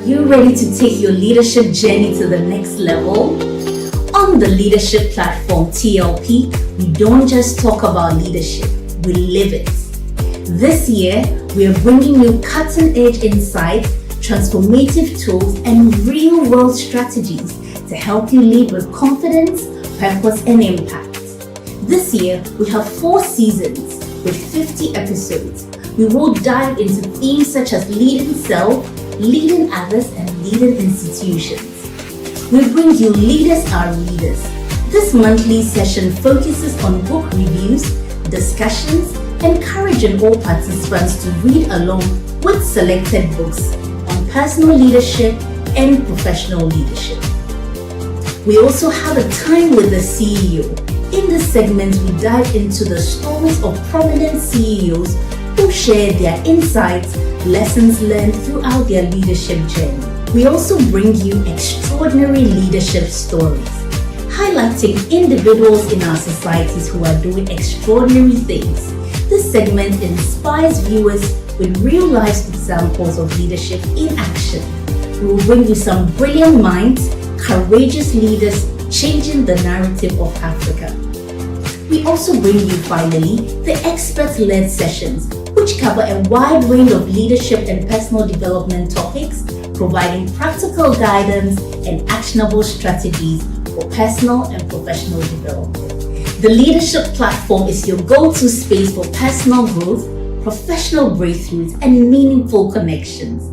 You ready to take your leadership journey to the next level? On the leadership platform TLP, we don't just talk about leadership, we live it. This year, we are bringing you cutting-edge insights, transformative tools, and real-world strategies to help you lead with confidence, purpose, and impact. This year, we have 4 seasons with 50 episodes. We will dive into themes such as leading self, leading others, and leading institutions. We bring you Leaders Are Leaders. This monthly session focuses on book reviews, discussions, encouraging all participants to read along with selected books on personal leadership and professional leadership. We also have a time with the CEO. In this segment, we dive into the stories of prominent CEOs who share their insights, lessons learned throughout their leadership journey. We also bring you extraordinary leadership stories, highlighting individuals in our societies who are doing extraordinary things. This segment inspires viewers with real-life examples of leadership in action. We will bring you some brilliant minds, courageous leaders changing the narrative of Africa. We also bring you finally the expert-led sessions, which cover a wide range of leadership and personal development topics, providing practical guidance and actionable strategies for personal and professional development. The leadership platform is your go-to space for personal growth, professional breakthroughs, and meaningful connections.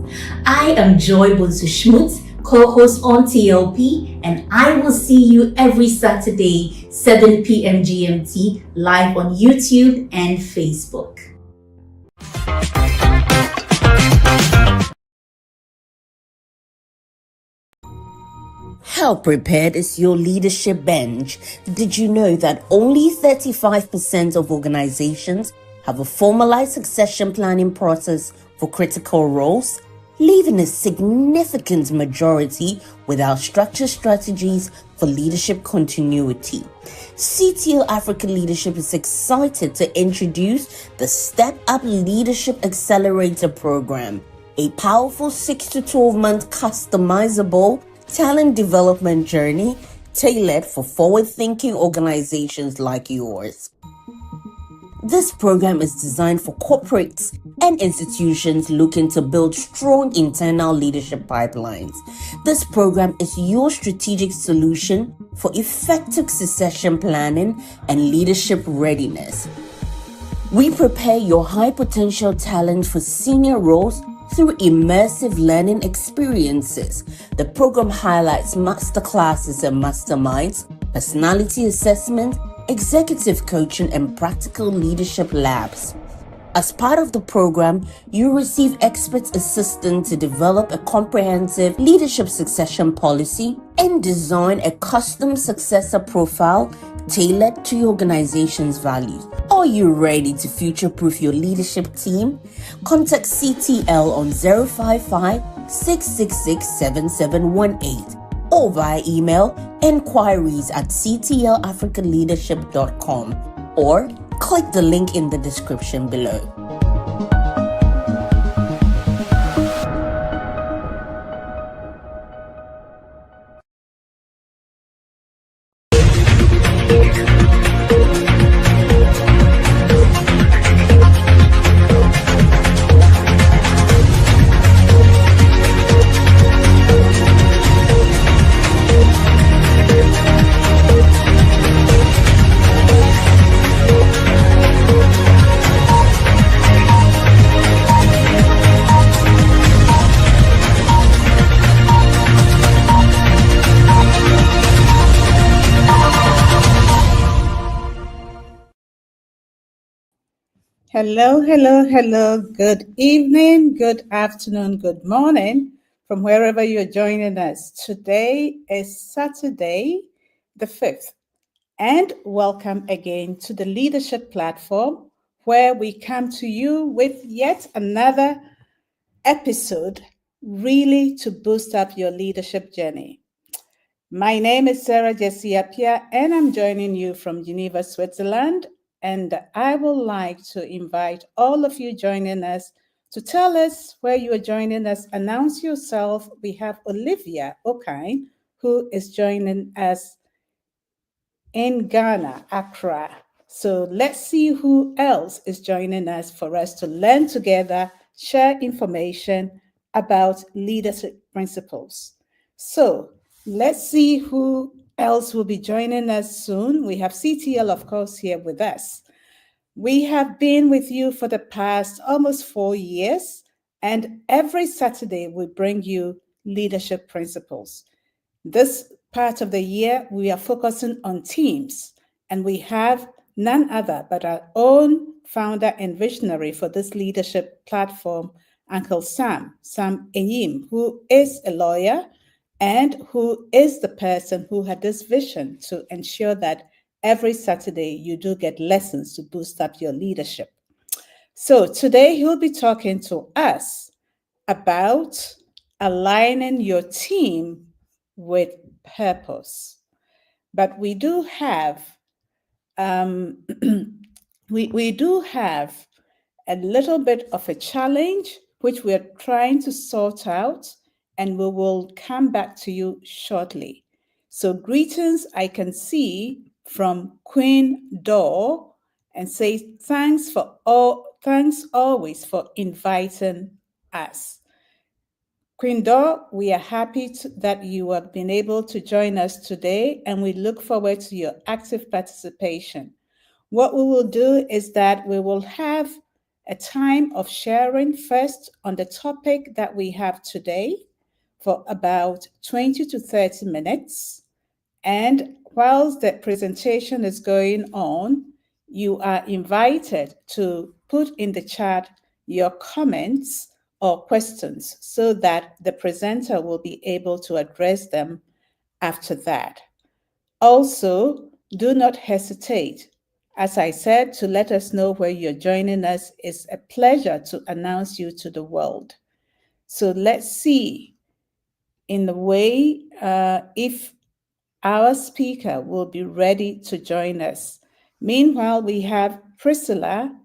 I am Joy Bunsu-Schmutz, co-host on TLP, and I will see you every Saturday, 7 p.m. GMT, live on YouTube and Facebook. How prepared is your leadership bench? Did you know that only 35% of organizations have a formalized succession planning process for critical roles, leaving a significant majority without structured strategies for leadership continuity? CTL Africa Leadership is excited to introduce the Step Up Leadership Accelerator Program, a powerful 6 to 12 month customizable talent development journey tailored for forward-thinking organizations like yours. This program is designed for corporates and institutions looking to build strong internal leadership pipelines. This program is your strategic solution for effective succession planning and leadership readiness. We prepare your high-potential talent for senior roles through immersive learning experiences. The program highlights masterclasses and masterminds, personality assessment, executive coaching, and practical leadership labs. As part of the program, you receive expert assistance to develop a comprehensive leadership succession policy and design a custom successor profile tailored to your organization's values. Are you ready to future-proof your leadership team? Contact CTL on 055-666-7718 or via email enquiries@ctlafricaleadership.com or click the link in the description below. Hello, hello, hello. Good evening, good afternoon, good morning from wherever you're joining us. Today is Saturday, the 5th, and welcome again to the Leadership Platform, where we come to you with yet another episode really to boost up your leadership journey. My name is Sarah Jessie Apia, and I'm joining you from Geneva, Switzerland. And I would like to invite all of you joining us To tell us where you are joining us, announce yourself. We have Olivia Okine, who is joining us in Ghana, Accra. So let's see who else is joining us for us to learn together, share information about leadership principles. So let's see who else will be joining us soon. We have CTL, of course, here with us. We have been with you for the past almost 4 years, and every Saturday we bring you leadership principles. This part of the year, we are focusing on teams, and we have none other but our own founder and visionary for this leadership platform, Uncle Sam Ayim, who is a lawyer and who is the person who had this vision to ensure that every Saturday you do get lessons to boost up your leadership. So today he'll be talking to us about aligning your team with purpose. But we do have we do have a little bit of a challenge which we're trying to sort out, and we will come back to you shortly. So greetings I can see from Queen Dor, and say thanks always for inviting us. Queen Dor, we are happy that you have been able to join us today, and we look forward to your active participation. What we will do is that we will have a time of sharing first on the topic that we have today for about 20 to 30 minutes. And whilst the presentation is going on, you are invited to put in the chat your comments or questions so that the presenter will be able to address them after that. Also, do not hesitate. As I said, to let us know where you're joining us. It's a pleasure to announce you to the world. So let's see in the way if our speaker will be ready to join us. Meanwhile, we have Priscilla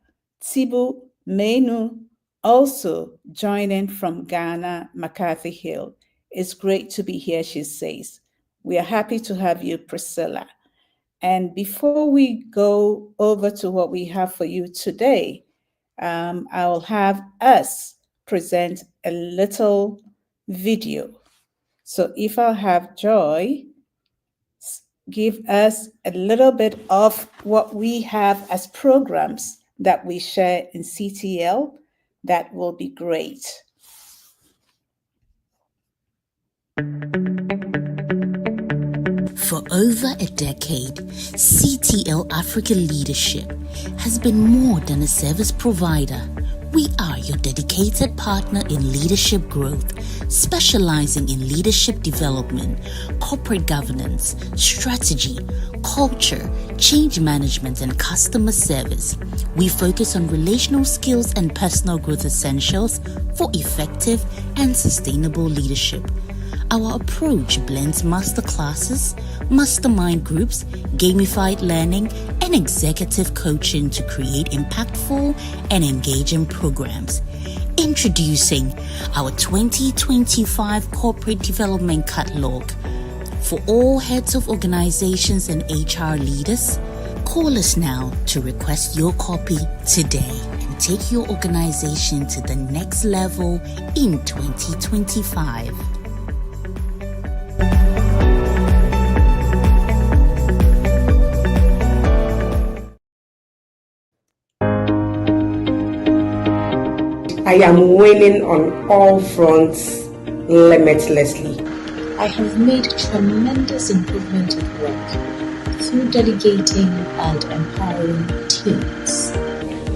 Tibu Menu also joining from Ghana, McCarthy Hill. It's great to be here, she says. We are happy to have you, Priscilla. And before we go over to what we have for you today, I'll have us present a little video. So if I'll have Joy give us a little bit of what we have as programs that we share in CTL, that will be great. For over a decade, CTL Africa Leadership has been more than a service provider. We are your dedicated partner in leadership growth, specializing in leadership development, corporate governance, strategy, culture, change management, and customer service. We focus on relational skills and personal growth essentials for effective and sustainable leadership. Our approach blends masterclasses, mastermind groups, gamified learning, and executive coaching to create impactful and engaging programs. Introducing our 2025 Corporate Development Catalog. For all heads of organizations and HR leaders, call us now to request your copy today and take your organization to the next level in 2025. I am winning on all fronts limitlessly. I have made tremendous improvement at work through delegating and empowering teams.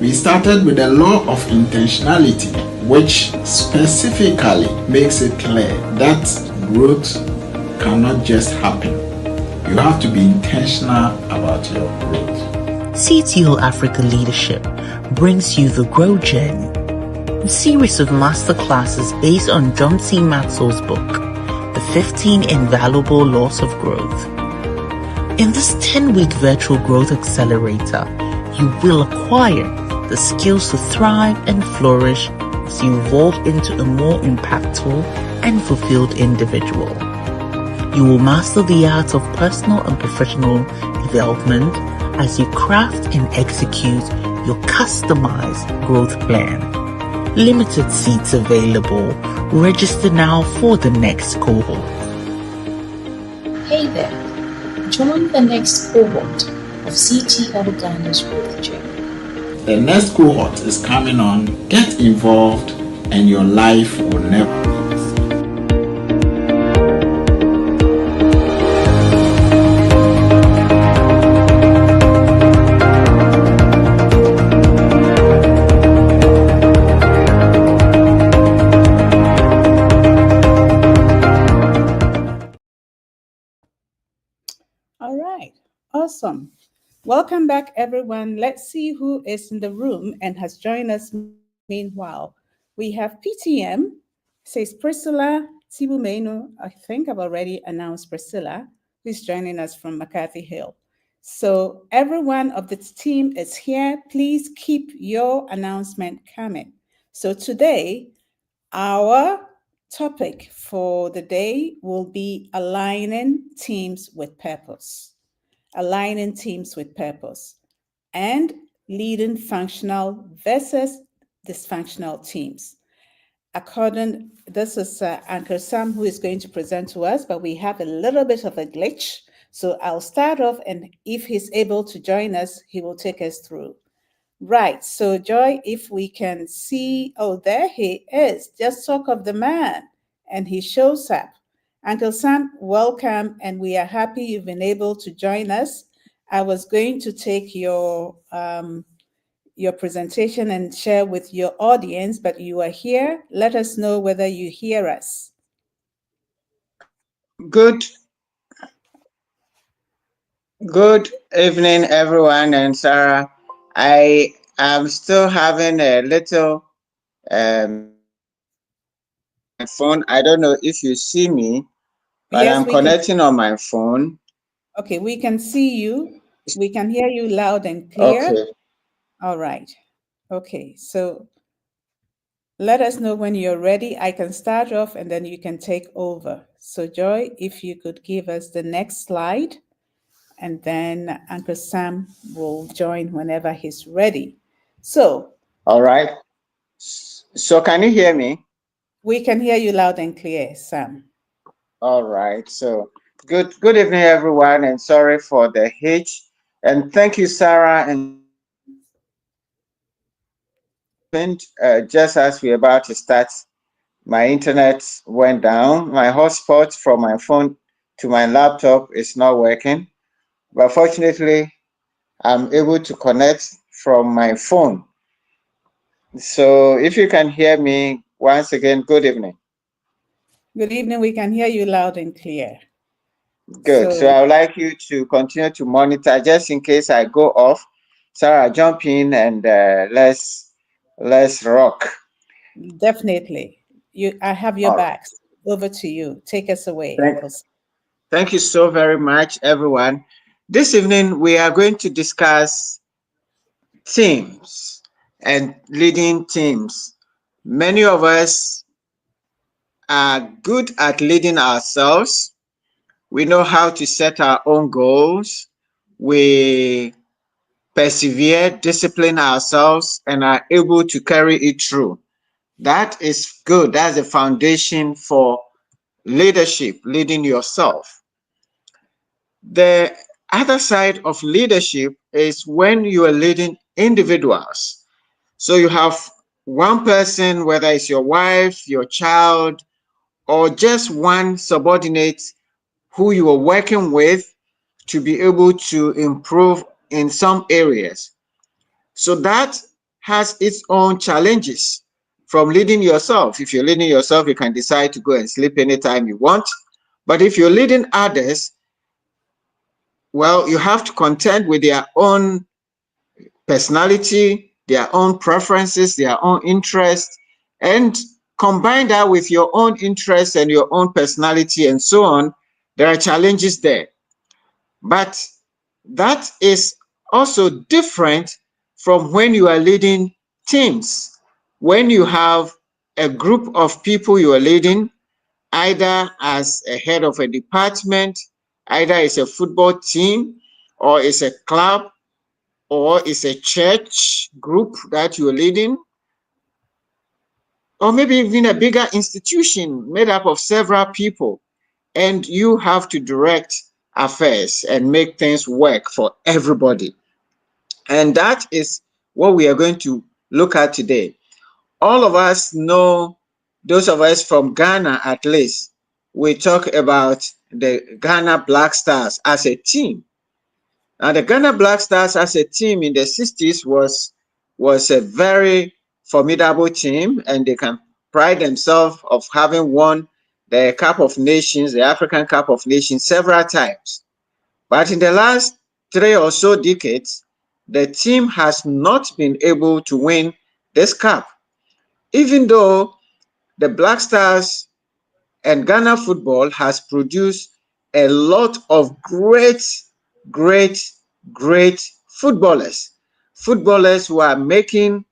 We started with the law of intentionality, which specifically makes it clear that growth cannot just happen. You have to be intentional about your growth. CTL Africa Leadership brings you the Grow Journey, a series of masterclasses based on John C. Maxwell's book, The 15 Invaluable Laws of Growth. In this 10-week virtual growth accelerator, you will acquire the skills to thrive and flourish helps you evolve into a more impactful and fulfilled individual. You will master the art of personal and professional development as you craft and execute your customized growth plan. Limited seats available. Register now for the next cohort. Hey there! Join the next cohort of CTL Ghana's growth journey. The next cohort is coming on. Get involved and your life will never be the same. All right, awesome. Welcome back, everyone. Let's see who is in the room and has joined us meanwhile. We have PTM, says Priscilla Tibumeno. I think I've already announced Priscilla, who's joining us from McCarthy Hill. So everyone of the team is here. Please keep your announcement coming. So today, our topic for the day will be aligning teams with purpose. Aligning teams with purpose and leading functional versus dysfunctional teams. This is Anchor Sam who is going to present to us, but we have a little bit of a glitch. So I'll start off, and if he's able to join us, he will take us through. Right, so Joy, if we can see, oh, there he is. Just talk of the man, and he shows up. Uncle Sam, welcome, and we are happy you've been able to join us. I was going to take your presentation and share with your audience, but you are here. Let us know whether you hear us. Good evening, everyone, and Sarah. I am still having a little my phone. I don't know if you see me, but Yes, I'm we can. connecting on my phone. Okay, we can see you. We can hear you loud and clear. Okay. All right. Okay, so let us know when you're ready. I can start off and then you can take over. So Joy, if you could give us the next slide, and then Uncle Sam will join whenever he's ready. So. All right. So can you hear me? We can hear you loud and clear, Sam. All right. So good evening, everyone, and sorry for the hitch. And thank you, Sarah. And just as we're about to start, my internet went down. My hotspot from my phone to my laptop is not working. But fortunately, I'm able to connect from my phone. So if you can hear me, once again, good evening. Good evening. We can hear you loud and clear. Good. So I would like you to continue to monitor just in case I go off. Sarah, jump in and let's rock. Definitely. I have your back. Over to you. Take us away, Uncle. Thank you so very much, everyone. This evening, we are going to discuss teams and leading teams. Many of us are good at leading ourselves. We know how to set our own goals. We persevere, discipline ourselves, and are able to carry it through. That is good. That's the foundation for leadership, leading yourself. The other side of leadership is when you are leading individuals. So you have one person, whether it's your wife, your child, or just one subordinate who you are working with to be able to improve in some areas. So that has its own challenges from leading yourself. If you're leading yourself, you can decide to go and sleep anytime you want. But if you're leading others, well, you have to contend with their own personality, their own preferences, their own interests, and combine that with your own interests and your own personality and so on. There are challenges there. But that is also different from when you are leading teams. When you have a group of people you are leading, either as a head of a department, either it's a football team, or it's a club, or it's a church group that you're leading, or maybe even a bigger institution made up of several people, and you have to direct affairs and make things work for everybody. And that is what we are going to look at today. All of us know, those of us from Ghana at least, we talk about the Ghana Black Stars as a team. Now, the Ghana Black Stars as a team in the 60s was a very formidable team, and they can pride themselves of having won the Cup of Nations, the African Cup of Nations, several times. But in the last 3 or so decades, the team has not been able to win this cup, even though the Black Stars and Ghana football has produced a lot of great, great, great footballers. Footballers who are making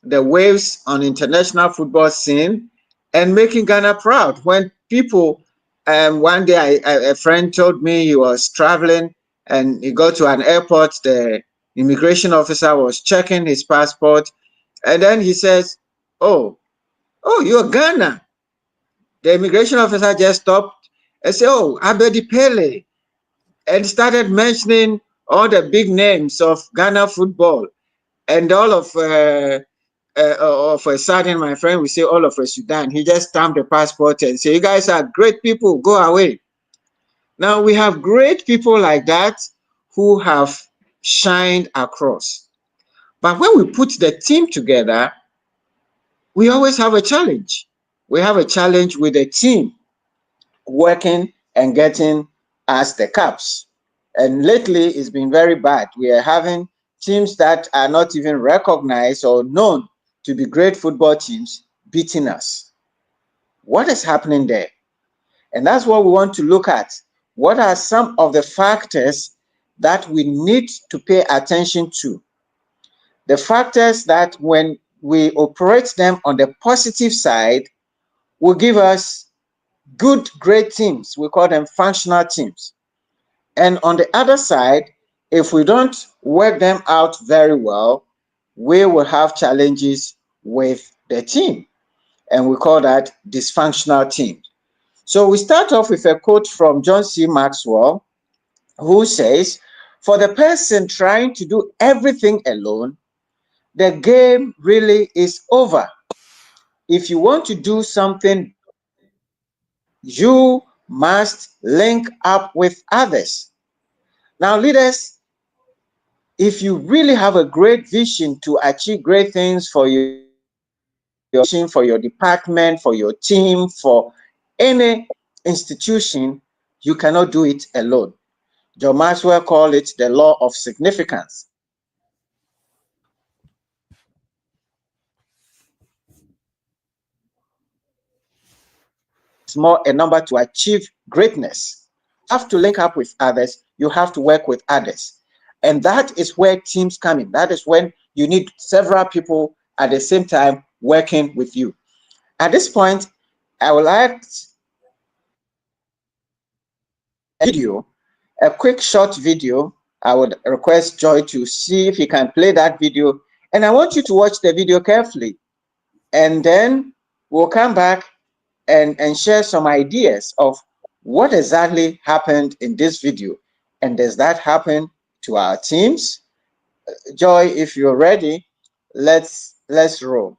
the waves on international football scene and making Ghana proud. When people, one day a friend told me he was traveling and he got to an airport, the immigration officer was checking his passport, and then he says, oh, you're Ghana. The immigration officer just stopped and said, oh, Abedi Pele, and started mentioning all the big names of Ghana football. And all of a sudden, my friend will say, all of a Sudan. He just stamped the passport and say, you guys are great people, go away. Now, we have great people like that who have shined across. But when we put the team together, we always have a challenge. We have a challenge with the team working and getting us the cups. And lately, it's been very bad. We are having teams that are not even recognized or known to be great football teams beating us. What is happening there? And that's what we want to look at. What are some of the factors that we need to pay attention to? The factors that when we operate them on the positive side will give us good, great teams. We call them functional teams. And on the other side, if we don't work them out very well, we will have challenges with the team. And we call that dysfunctional teams. So we start off with a quote from John C. Maxwell, who says, for the person trying to do everything alone, the game really is over. If you want to do something, you must link up with others. Now, leaders, if you really have a great vision to achieve great things for your department, for your team, for any institution, you cannot do it alone. John Maxwell called it the law of significance. It's more a number to achieve greatness. You have to link up with others. You have to work with others. And that is where teams come in. That is when you need several people at the same time working with you. At this point, I would like a quick short video. I would request Joy to see if he can play that video. And I want you to watch the video carefully. And then we'll come back and share some ideas of what exactly happened in this video. And does that happen to our teams? Joy, if you're ready, let's roll.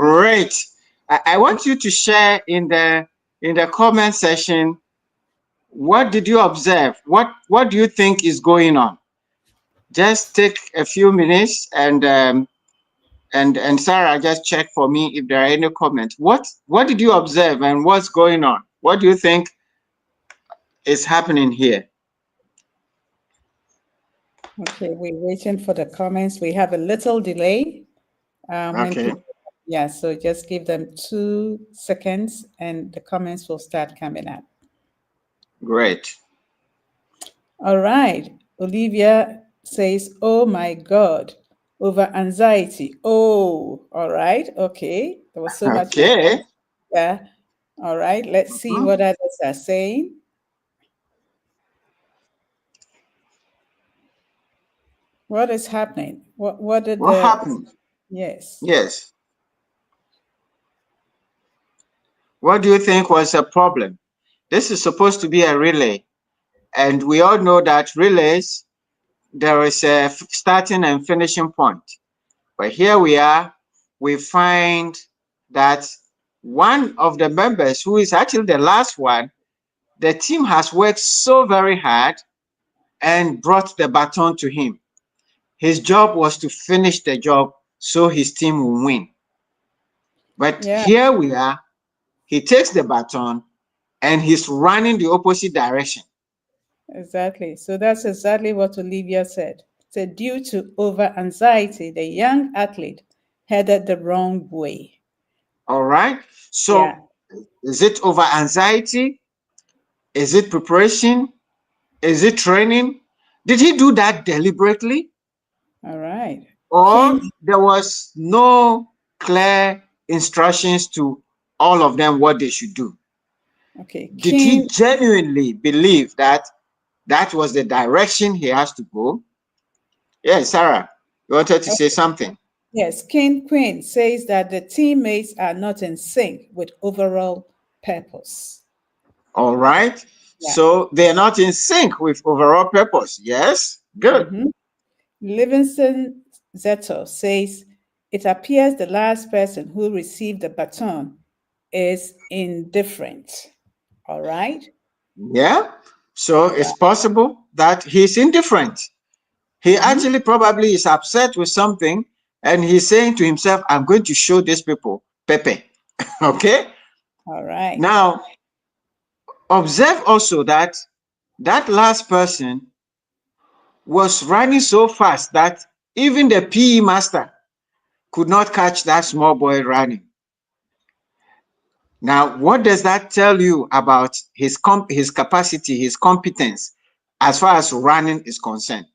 Great. I want you to share in the comment section, what did you observe? What do you think is going on? Just take a few minutes and Sarah, just check for me if there are any comments. What did you observe and what's going on? What do you think is happening here? Okay, we're waiting for the comments. We have a little delay. Okay. Yeah, so just give them 2 seconds and the comments will start coming up. Great. All right. Olivia says, oh my God, over anxiety. Oh, all right. Okay. There was so much. Okay. Yeah. All right. Let's see what others are saying. What is happening? What happened? Yes. Yes. What do you think was the problem? This is supposed to be a relay. And we all know that relays, there is a starting and finishing point. But here we are, we find that one of the members, who is actually the last one, the team has worked so very hard and brought the baton to him. His job was to finish the job so his team will win. But here we are, he takes the baton and he's running the opposite direction. Exactly. So that's exactly what Olivia said. So due to over anxiety, the young athlete headed the wrong way. All right. So is it over anxiety? Is it preparation? Is it training? Did he do that deliberately? All right. Or there was no clear instructions to all of them what they should do? Okay. Did he genuinely believe that that was the direction he has to go? Yes, Sarah, you wanted to say something. Yes, King Queen says that the teammates are not in sync with overall purpose. All right. So they're not in sync with overall purpose. Yes, good. Livingston Zeto says, it appears the last person who received the baton is indifferent. All right. Yeah. So it's possible that he's indifferent. He actually probably is upset with something and he's saying to himself, I'm going to show these people Pepe. Okay. All right. Now, observe also that that last person was running so fast that even the PE master could not catch that small boy running. Now, what does that tell you about his capacity, his competence, as far as running is concerned?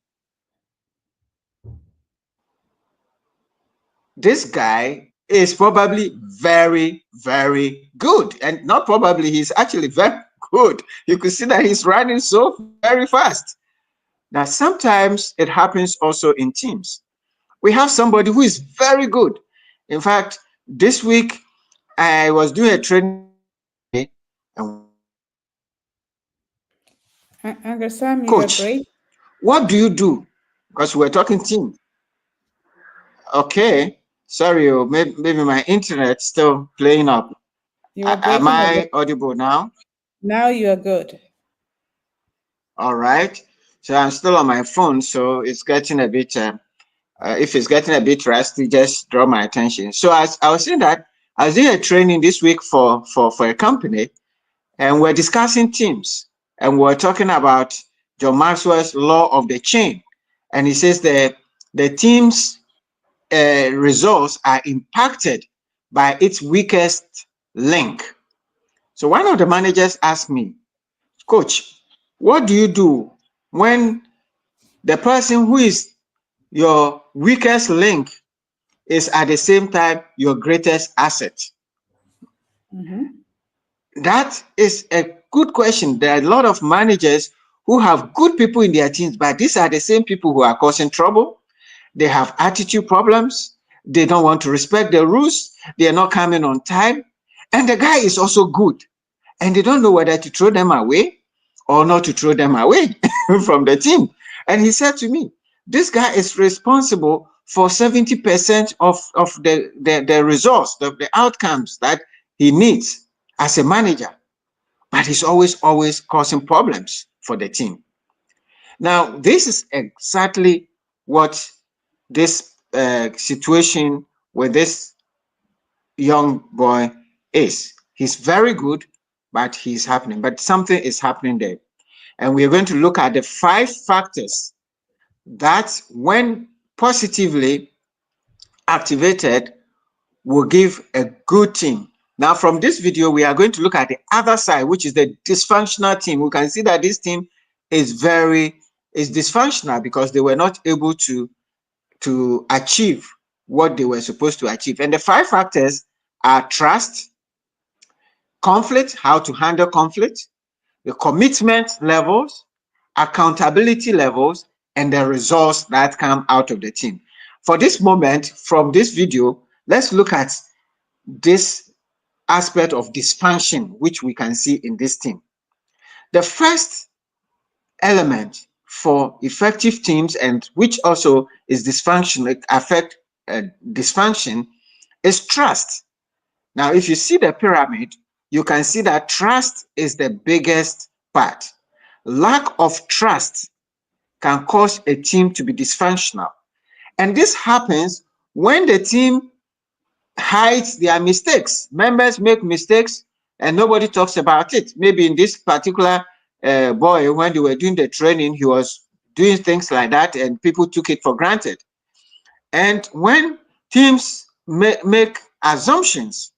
This guy is probably very, very good. And not probably, he's actually very good. You could see that he's running so very fast. Now, sometimes it happens also in teams. We have somebody who is very good. In fact, this week, I was doing a training. Coach, what do you do? Because we're talking team. Okay, sorry, maybe my internet's still playing up. Am I audible now? Now you are good. All right. So I'm still on my phone, so it's getting a bit. If it's getting a bit rusty, just draw my attention. So as I was saying that I was doing a training this week for a company, and we're discussing teams, and we're talking about John Maxwell's law of the chain, and he says the team's results are impacted by its weakest link. So one of the managers asked me, Coach, what do you do when the person who is your weakest link is at the same time your greatest asset? That is a good question. There are a lot of managers who have good people in their teams, but these are the same people who are causing trouble. They have attitude problems. They don't want to respect the rules. They are not coming on time. And the guy is also good. And they don't know whether to throw them away or not to throw them away from the team. And he said to me, this guy is responsible for 70% of the results, the outcomes that he needs as a manager, but he's always causing problems for the team. Now, this is exactly what this situation with this young boy is. He's very good, but he's happening. But something is happening there. And we're going to look at the 5 factors that, when positively activated, will give a good team. Now, from this video, we are going to look at the other side, which is the dysfunctional team. We can see that this team is dysfunctional because they were not able to achieve what they were supposed to achieve. And the 5 factors are trust, conflict, how to handle conflict, the commitment levels, accountability levels, and the results that come out of the team. For this moment, from this video, let's look at this aspect of dysfunction, which we can see in this team. The first element for effective teams, and which also is dysfunction, dysfunction, is trust. Now, if you see the pyramid, you can see that trust is the biggest part. Lack of trust can cause a team to be dysfunctional. And this happens when the team hides their mistakes. Members make mistakes and nobody talks about it. Maybe in this particular boy, when they were doing the training, he was doing things like that and people took it for granted. And when teams make assumptions,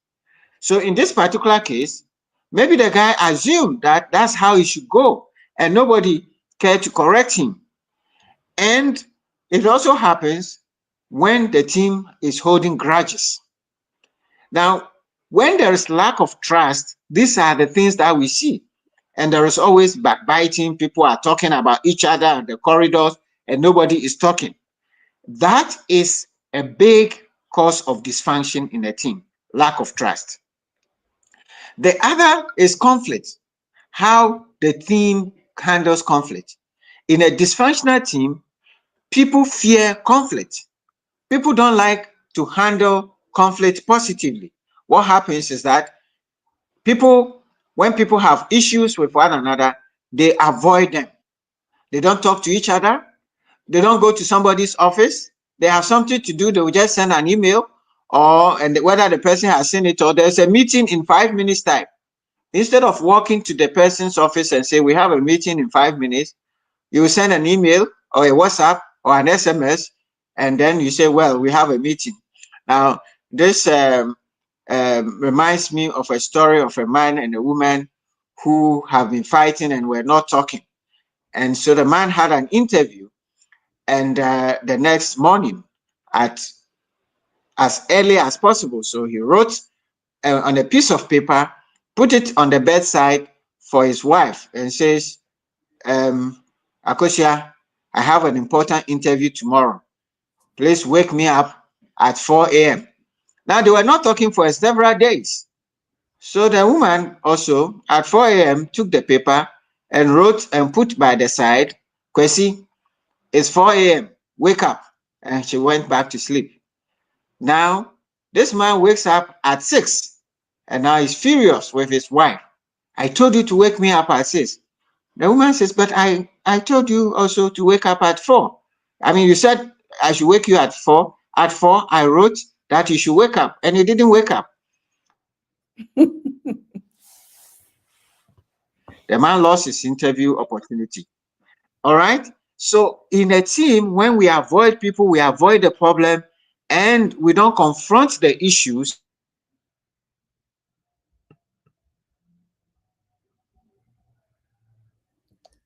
so in this particular case, maybe the guy assumed that that's how he should go and nobody cared to correct him. And it also happens when the team is holding grudges. Now, when there is lack of trust, these are the things that we see. And there is always backbiting. People are talking about each other in the corridors and nobody is talking. That is a big cause of dysfunction in a team, lack of trust. The other is conflict, how the team handles conflict. In a dysfunctional team, people fear conflict. People don't like to handle conflict positively. What happens is that when people have issues with one another, they avoid them. They don't talk to each other. They don't go to somebody's office. They have something to do, they will just send an email, and whether the person has seen it or there's a meeting in 5 minutes time. Instead of walking to the person's office and say, we have a meeting in 5 minutes, you will send an email or a WhatsApp or an SMS, and then you say, well, we have a meeting. Now, this reminds me of a story of a man and a woman who have been fighting and were not talking. And so the man had an interview, and the next morning as early as possible. So he wrote on a piece of paper, put it on the bedside for his wife, and says, Akosia, I have an important interview tomorrow. Please wake me up at 4 a.m. Now, they were not talking for several days. So the woman also at 4 a.m. took the paper and wrote and put by the side, Kwesi, it's 4 a.m. Wake up. And she went back to sleep. Now, this man wakes up at 6 and now he's furious with his wife. I told you to wake me up at 6. The woman says, but I told you also to wake up at 4. I mean, you said I should wake you at 4. At 4, I wrote that you should wake up, and you didn't wake up. The man lost his interview opportunity. All right? So in a team, when we avoid people, we avoid the problem, and we don't confront the issues,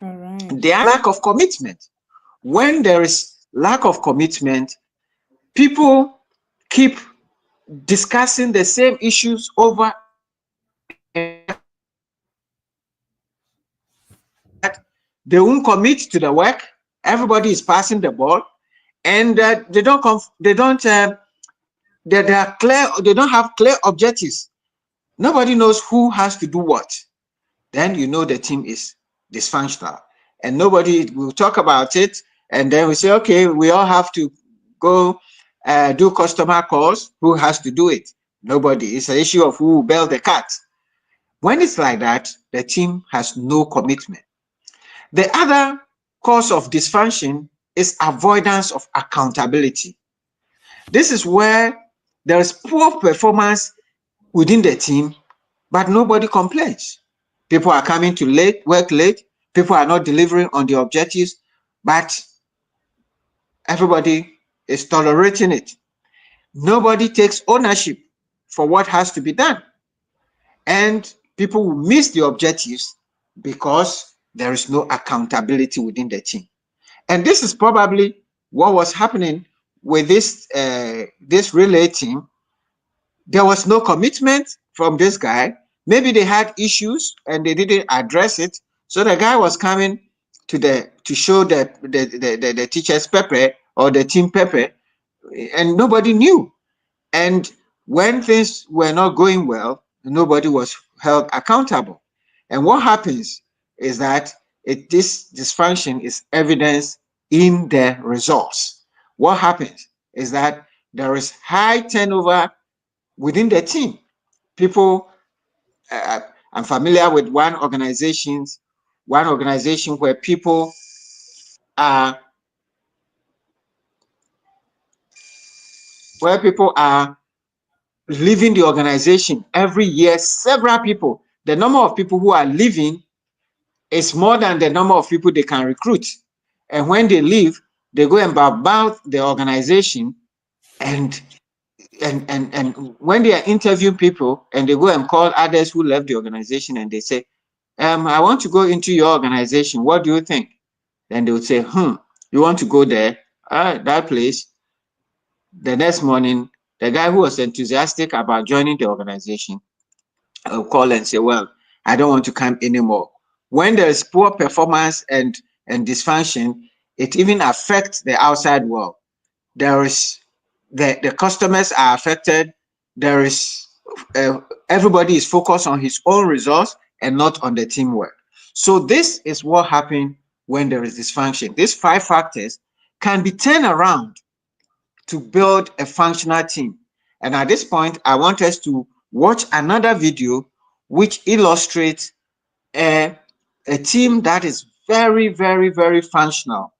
All right. there is lack of commitment. When there is lack of commitment, people keep discussing the same issues over and they won't commit to the work. Everybody is passing the ball, and they don't have clear objectives. Nobody knows who has to do what. Then you know the team is dysfunctional, and nobody will talk about it. And then we say, okay, we all have to go do customer calls, who has to do it? Nobody. It's an issue of who will bail the cat. When it's like that, the team has no commitment. The other cause of dysfunction is avoidance of accountability. This is where there is poor performance within the team, but nobody complains. People are coming to work late. People are not delivering on the objectives, but everybody is tolerating it. Nobody takes ownership for what has to be done. And people will miss the objectives because there is no accountability within the team. And this is probably what was happening with this relay team. There was no commitment from this guy. Maybe they had issues and they didn't address it. So the guy was coming to show the teacher's pepper or the team pepper, and nobody knew. And when things were not going well, nobody was held accountable. And what happens is that this dysfunction is evidenced in the results. What happens is that there is high turnover within the team. People, I'm familiar with one organization where people are leaving the organization every year. Several people, the number of people who are leaving is more than the number of people they can recruit. And when they leave, they go and about the organization, and when they are interviewing people and they go and call others who left the organization and they say, I want to go into your organization. What do you think? Then they would say, you want to go there? That place. The next morning, the guy who was enthusiastic about joining the organization will call and say, well, I don't want to come anymore. When there is poor performance and dysfunction, it even affects the outside world. There is the customers are affected. There is everybody is focused on his own results and not on the teamwork. So this is what happens when there is dysfunction. These 5 factors can be turned around to build a functional team. And at this point, I want us to watch another video which illustrates a team that is very, very, very functional.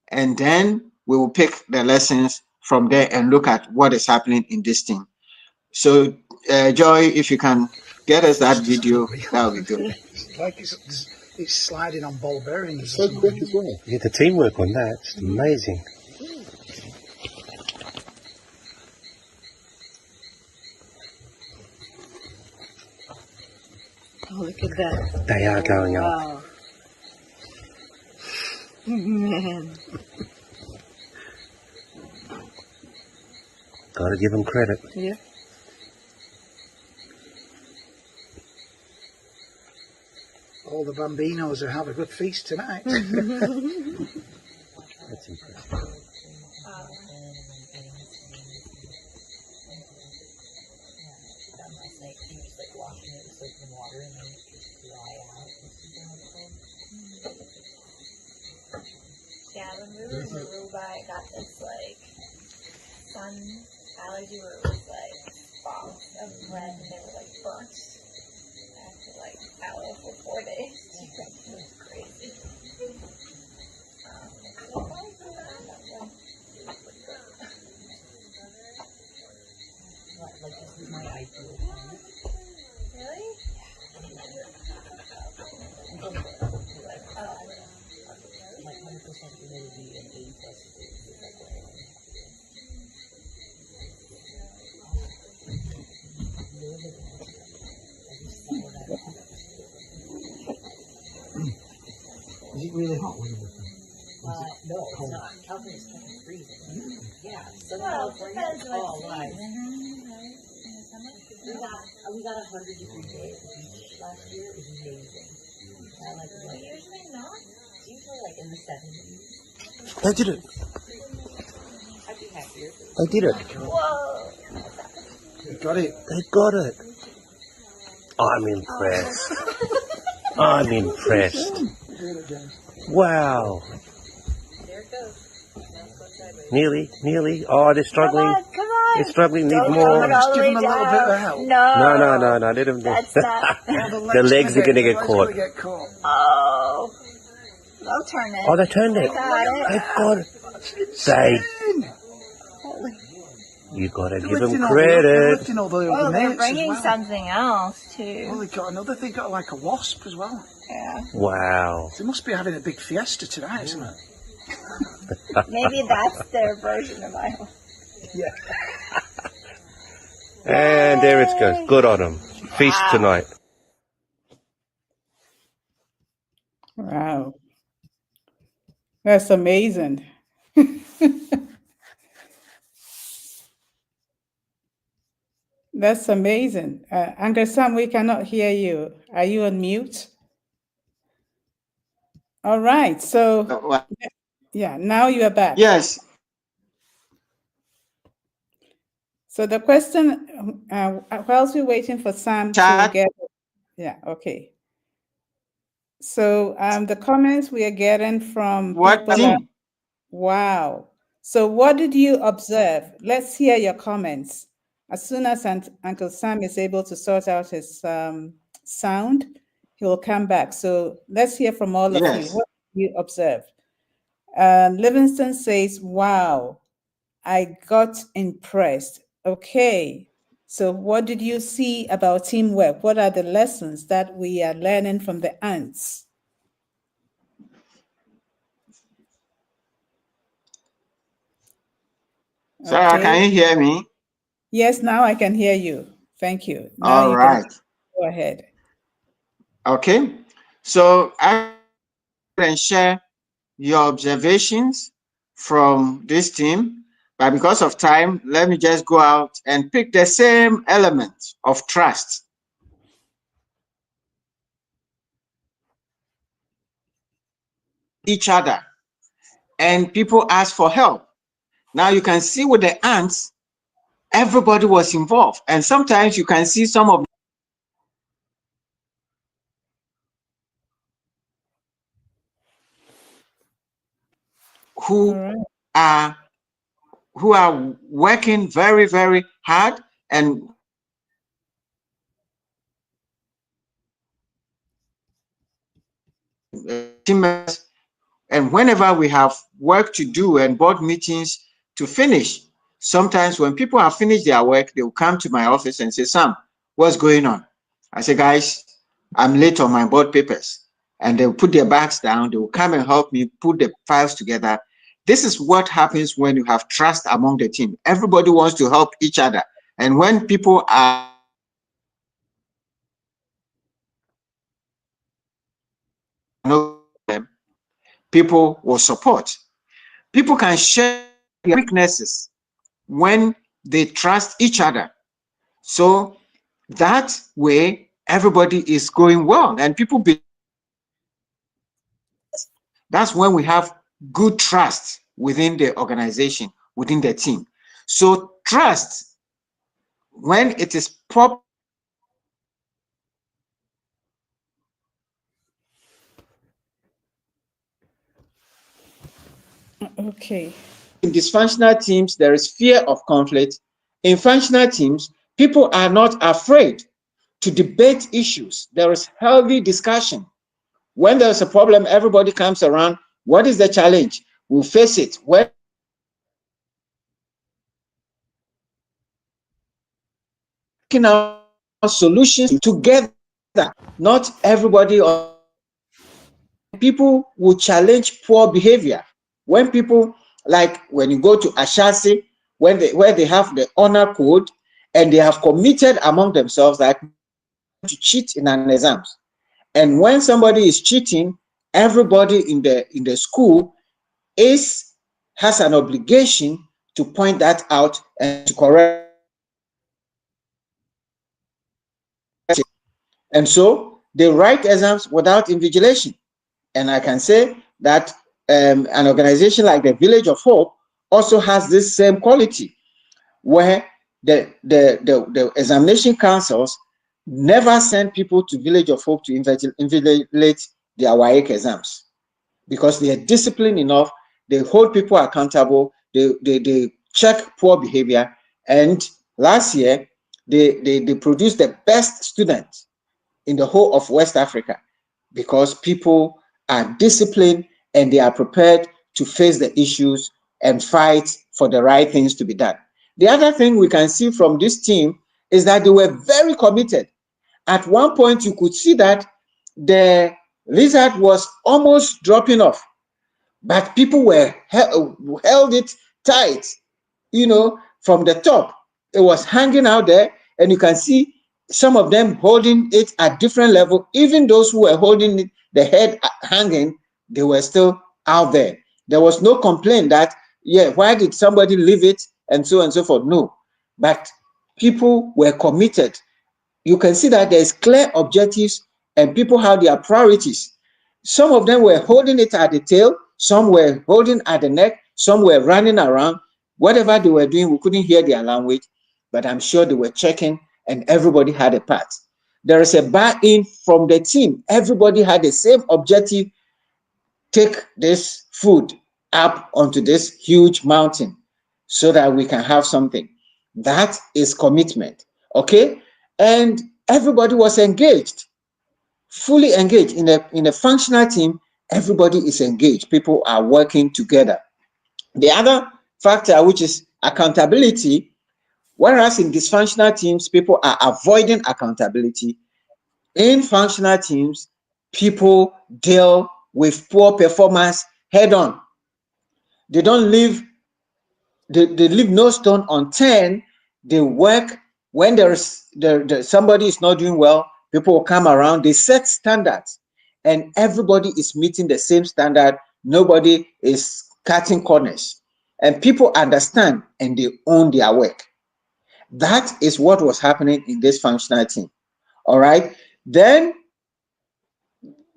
And then we will pick the lessons from there and look at what is happening in this team. So, Joy, if you can get us that video, that would be good. Like it's sliding on ball bearings. It's so quick as well. Yeah, the teamwork on that, it's amazing. Oh, look at that. They are going up. Wow. Man. Gotta give them credit. Yeah. All the bambinos will have a good feast tonight. That's impressive. Yeah, when we were in Aruba, I got this like sun allergy where it was like spots of red and they were like burnt. I had to like aloe for 4 days. It was crazy. Like this is my ideal. Really? Like 100% humidity and 80 plus degrees. Is it really hot? No, it's not. California's fucking freezing. Yeah, so Well, California, depends what oh, right. season. We got 100-degree day at the beach last year. It was amazing. I like it. But usually not. It's usually like in the 70s. They did it. I'd be happier. They did it. Whoa. You got it. They got it. I'm impressed. I'm impressed. Wow. There it goes. Now it's going sideways. Nearly. Oh, they're struggling. Come on. They're struggling. Need Don't more. throw it all the Give way them a little bit of down. help. No. No. Let them. That's not. The legs are gonna get caught. Oh. They'll turn it. Oh, they turned it. They got it. You gotta give them credit. They're lifting all the other Oh, they're mates bringing as well. something else too. Well, they got like a wasp as well. Yeah. Wow. They must be having a big fiesta tonight, isn't it? Maybe that's their version of Ayim. Yeah. And there it goes. Good on them. Feast tonight. Wow. That's amazing. That's amazing. Uncle Sam, we cannot hear you. Are you on mute? All right. So, yeah, now you are back. Yes. So the question, whilst we're waiting for Sam to get, yeah, okay. So the comments we are getting from people are, wow. So what did you observe? Let's hear your comments. As soon as Uncle Sam is able to sort out his sound, he will come back. So let's hear from all of you. What did you observe? Livingston says, wow, I got impressed. Okay. So what did you see about teamwork? What are the lessons that we are learning from the ants? Sarah, can you hear me? Yes, now I can hear you. Thank you. Now All you right. can go ahead. Okay. So I can share your observations from this team, but because of time, let me just go out and pick the same element of trust. Each other, and people ask for help. Now you can see with the ants, everybody was involved, and sometimes you can see some of who are working very, very hard, and team members, and whenever we have work to do and board meetings to finish, sometimes when people have finished their work, they will come to my office and say, Sam, what's going on? I say, guys, I'm late on my board papers. And they'll put their bags down, they will come and help me put the files together. This is what happens when you have trust among the team. Everybody wants to help each other. And when people are people will support. People can share their weaknesses when they trust each other. So that way, everybody is going well, and people be. That's when we have good trust within the organization, within the team. So trust, when it is proper. Okay. In dysfunctional teams, there is fear of conflict. In functional teams, people are not afraid to debate issues. There is healthy discussion. When there's a problem, everybody comes around. What is the challenge? We'll face it. When working out solutions together, not everybody. People will challenge poor behavior. When people, like when you go to Ashasi, where they have the honor code and they have committed among themselves like to cheat in an exam. And when somebody is cheating, everybody in the school has an obligation to point that out and to correct it. And so they write exams without invigilation. And I can say that an organization like the Village of Hope also has this same quality, where the examination councils never send people to Village of Hope to invigilate their WAEC exams, because they are disciplined enough. They hold people accountable. they check poor behavior. And last year, they produced the best students in the whole of West Africa, because people are disciplined and they are prepared to face the issues and fight for the right things to be done. The other thing we can see from this team is that they were very committed. At one point, you could see that the result was almost dropping off, but people were held it tight, from the top. It was hanging out there, and you can see some of them holding it at different level. Even those who were holding it, the head hanging, they were still out there. There was no complaint that, yeah, why did somebody leave it, and so on and so forth. No, but people were committed. You can see that there's clear objectives and people have their priorities. Some of them were holding it at the tail, some were holding at the neck, some were running around. Whatever they were doing, we couldn't hear their language, but I'm sure they were checking and everybody had a part. There is a buy-in from the team. Everybody had the same objective: take this food up onto this huge mountain so that we can have something. That is commitment, okay? And everybody was engaged, fully engaged. In a functional team, everybody is engaged. People are working together. The other factor, which is accountability, whereas in dysfunctional teams, people are avoiding accountability. In functional teams, people deal with poor performance head on. They don't leave, they leave no stone unturned. They work. When somebody is not doing well, people will come around. They set standards, and everybody is meeting the same standard. Nobody is cutting corners, and people understand and they own their work. That is what was happening in this functional team. All right. Then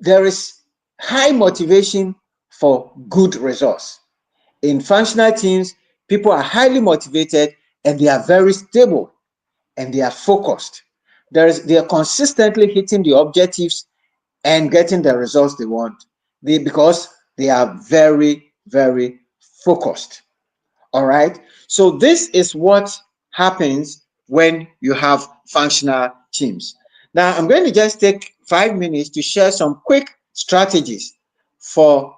there is high motivation for good results. In functional teams, people are highly motivated and they are very stable and they are focused. They are consistently hitting the objectives and getting the results they want, because they are very, very focused. All right. So this is what happens when you have functional teams. Now, I'm going to just take 5 minutes to share some quick strategies for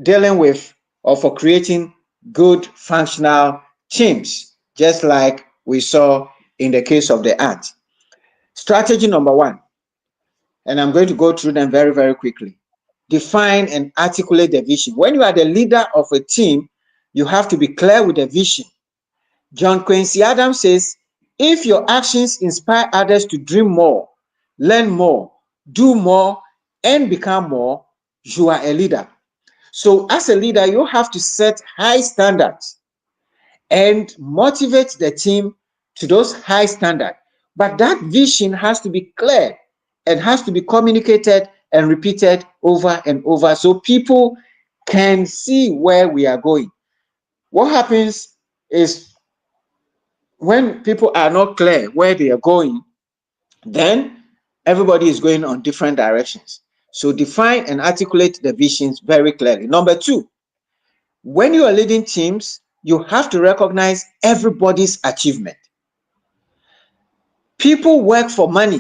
dealing with or for creating good functional teams, just like we saw in the case of the ant. Strategy number 1, and I'm going to go through them very, very quickly. Define and articulate the vision. When you are the leader of a team, you have to be clear with the vision. John Quincy Adams says, if your actions inspire others to dream more, learn more, do more, and become more, you are a leader. So as a leader, you have to set high standards and motivate the team to those high standards. But that vision has to be clear and has to be communicated and repeated over and over so people can see where we are going. What happens is when people are not clear where they are going, then everybody is going on different directions. So define and articulate the visions very clearly. Number 2, when you are leading teams, you have to recognize everybody's achievement. People work for money,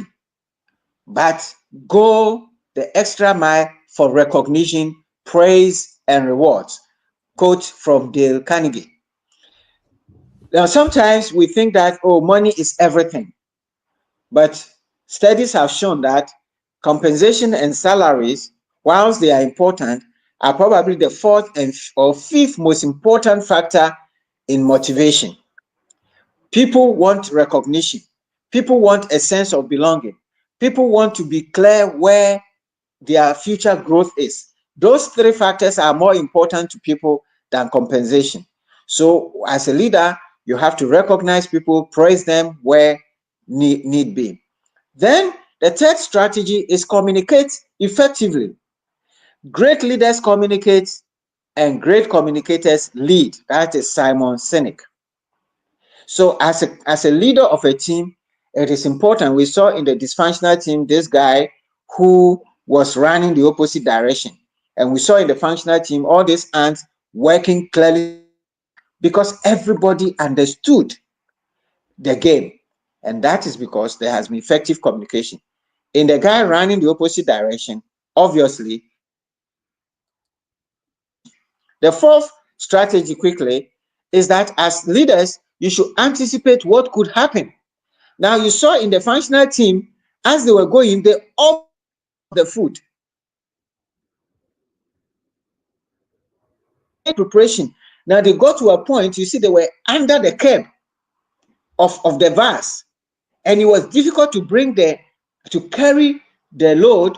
but go the extra mile for recognition, praise, and rewards. Quote from Dale Carnegie. Now, sometimes we think that, money is everything. But studies have shown that compensation and salaries, whilst they are important, are probably the 4th or 5th most important factor in motivation. People want recognition. People want a sense of belonging. People want to be clear where their future growth is. Those 3 factors are more important to people than compensation. So as a leader, you have to recognize people, praise them where need be. Then the 3rd strategy is communicate effectively. Great leaders communicate and great communicators lead. That is Simon Sinek. So as a leader of a team, it is important. We saw in the dysfunctional team this guy who was running the opposite direction. And we saw in the functional team all these ants working clearly because everybody understood the game. And that is because there has been effective communication. In the guy running the opposite direction, obviously. The fourth strategy, quickly, is that as leaders, you should anticipate what could happen. Now, you saw in the functional team, as they were going, they all the food. Preparation. Now, they got to a point, you see, they were under the curb of the vase, and it was difficult to carry the load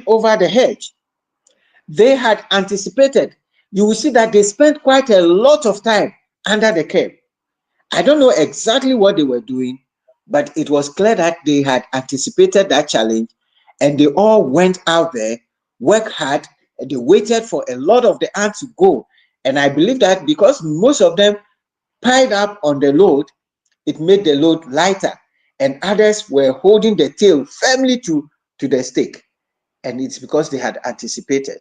over the hedge. They had anticipated. You will see that they spent quite a lot of time under the curb. I don't know exactly what they were doing, but it was clear that they had anticipated that challenge, and they all went out there, worked hard, and they waited for a lot of the ants to go. And I believe that because most of them piled up on the load, it made the load lighter, and others were holding the tail firmly to the stake. And it's because they had anticipated.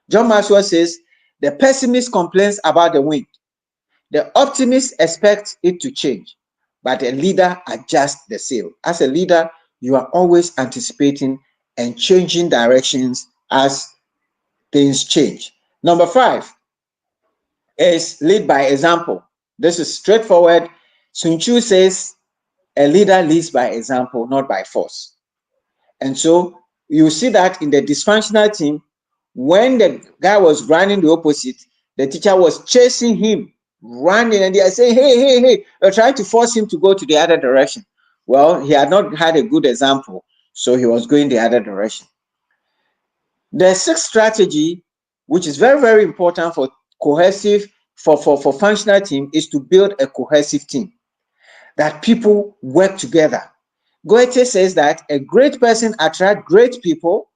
John Maxwell says, the pessimist complains about the wind. The optimist expects it to change, but a leader adjusts the sail. As a leader, you are always anticipating and changing directions as things change. Number 5 is lead by example. This is straightforward. Sun Tzu says, a leader leads by example, not by force. And so you see that in the dysfunctional team, when the guy was running the opposite, the teacher was chasing him, running, and they are saying, hey, they're trying to force him to go to the other direction. Well, he had not had a good example, so he was going the other direction. The sixth strategy, which is very, very important for cohesive, for functional team, is to build a cohesive team, that people work together. Goethe says that a great person attracts great people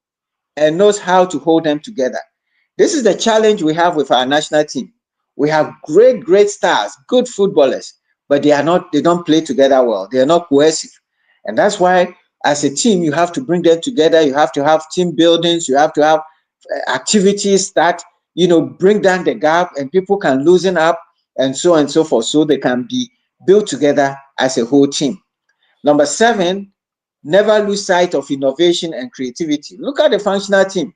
and knows how to hold them together. This is the challenge we have with our national team. We have great stars, good footballers, but they don't play together well. They are not cohesive. And that's why, as a team, you have to bring them together. You have to have team buildings. You have to have activities that, bring down the gap, and people can loosen up, and so on and so forth, so they can be built together as a whole team. Number 7, never lose sight of innovation and creativity. Look at the functional team.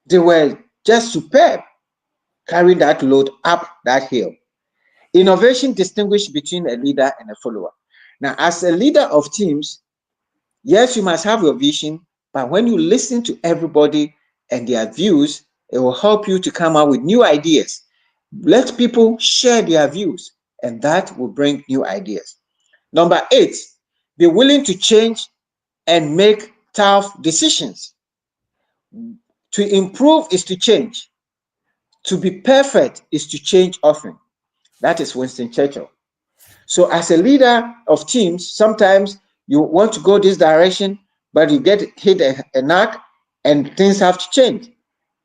They were just superb, carrying that load up that hill. Innovation distinguishes between a leader and a follower. Now, as a leader of teams, yes, you must have your vision, but when you listen to everybody and their views, it will help you to come up with new ideas. Let people share their views, and that will bring new ideas. Number 8, be willing to change and make tough decisions. To improve is to change. To be perfect is to change often. That is Winston Churchill. So as a leader of teams, sometimes you want to go this direction, but you get hit a knock and things have to change.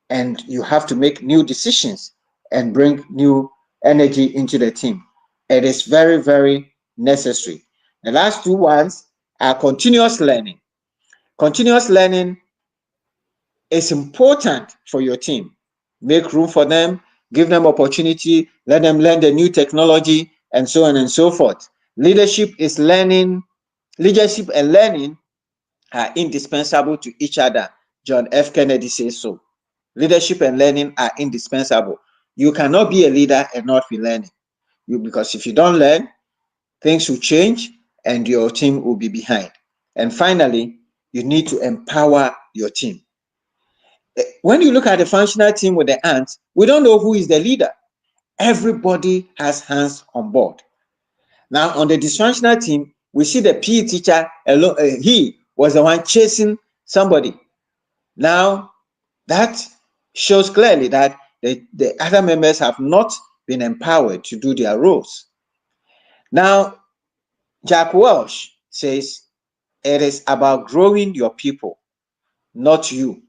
And you have to make new decisions and bring new energy into the team. It is very, very necessary. The last 2 ones are continuous learning. Continuous learning is important for your team. Make room for them, give them opportunity, let them learn the new technology, and so on and so forth. Leadership and learning are indispensable to each other. John F. Kennedy says so. Leadership and learning are indispensable. You cannot be a leader and not be learning. Because if you don't learn, things will change and your team will be behind. And finally, you need to empower your team. When you look at the functional team with the ants, we don't know who is the leader. Everybody has hands on board. Now, on the dysfunctional team, we see the PE teacher alone. He was the one chasing somebody. Now, that shows clearly that the other members have not been empowered to do their roles. Now, Jack Welch says, it is about growing your people, not you.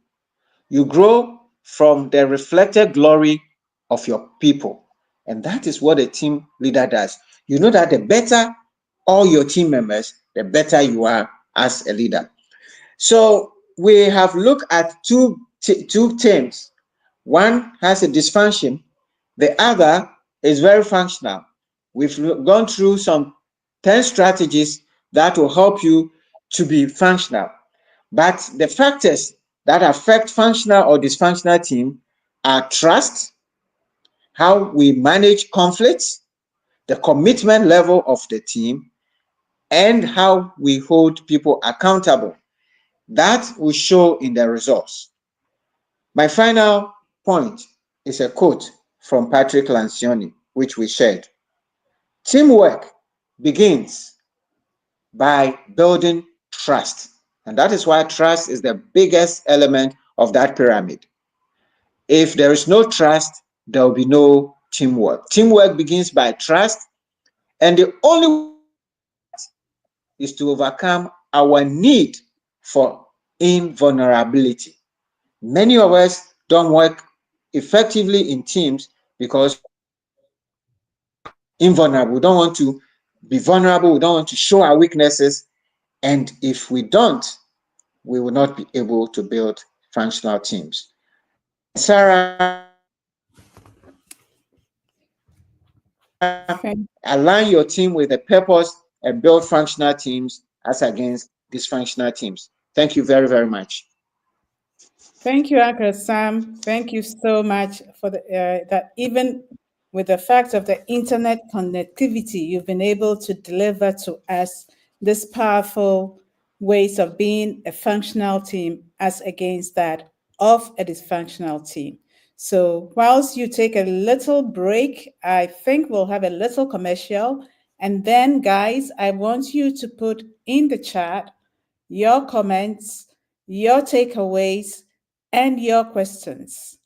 You grow from the reflected glory of your people. And that is what a team leader does. You know that the better all your team members, the better you are as a leader. So we have looked at two themes. One has a dysfunction, the other is very functional. We've gone through some 10 strategies that will help you to be functional. But the factors that affect functional or dysfunctional team are trust, how we manage conflicts, the commitment level of the team, and how we hold people accountable. That will show in the results. My final point is a quote from Patrick Lencioni, which we shared. Teamwork begins by building trust. And that is why trust is the biggest element of that pyramid. If there is no trust, there will be no teamwork. Teamwork begins by trust, and the only way is to overcome our need for invulnerability. Many of us don't work effectively in teams because invulnerable. We don't want to be vulnerable. We don't want to show our weaknesses. And if we don't, we will not be able to build functional teams. Sarah, align your team with a purpose and build functional teams as against dysfunctional teams. Thank you very, very much. Thank you, Uncle Sam. Thank you so much for that. Even with the fact of the internet connectivity, you've been able to deliver to us this powerful ways of being a functional team as against that of a dysfunctional team. So whilst you take a little break, I think we'll have a little commercial. And then, guys, I want you to put in the chat your comments, your takeaways, and your questions.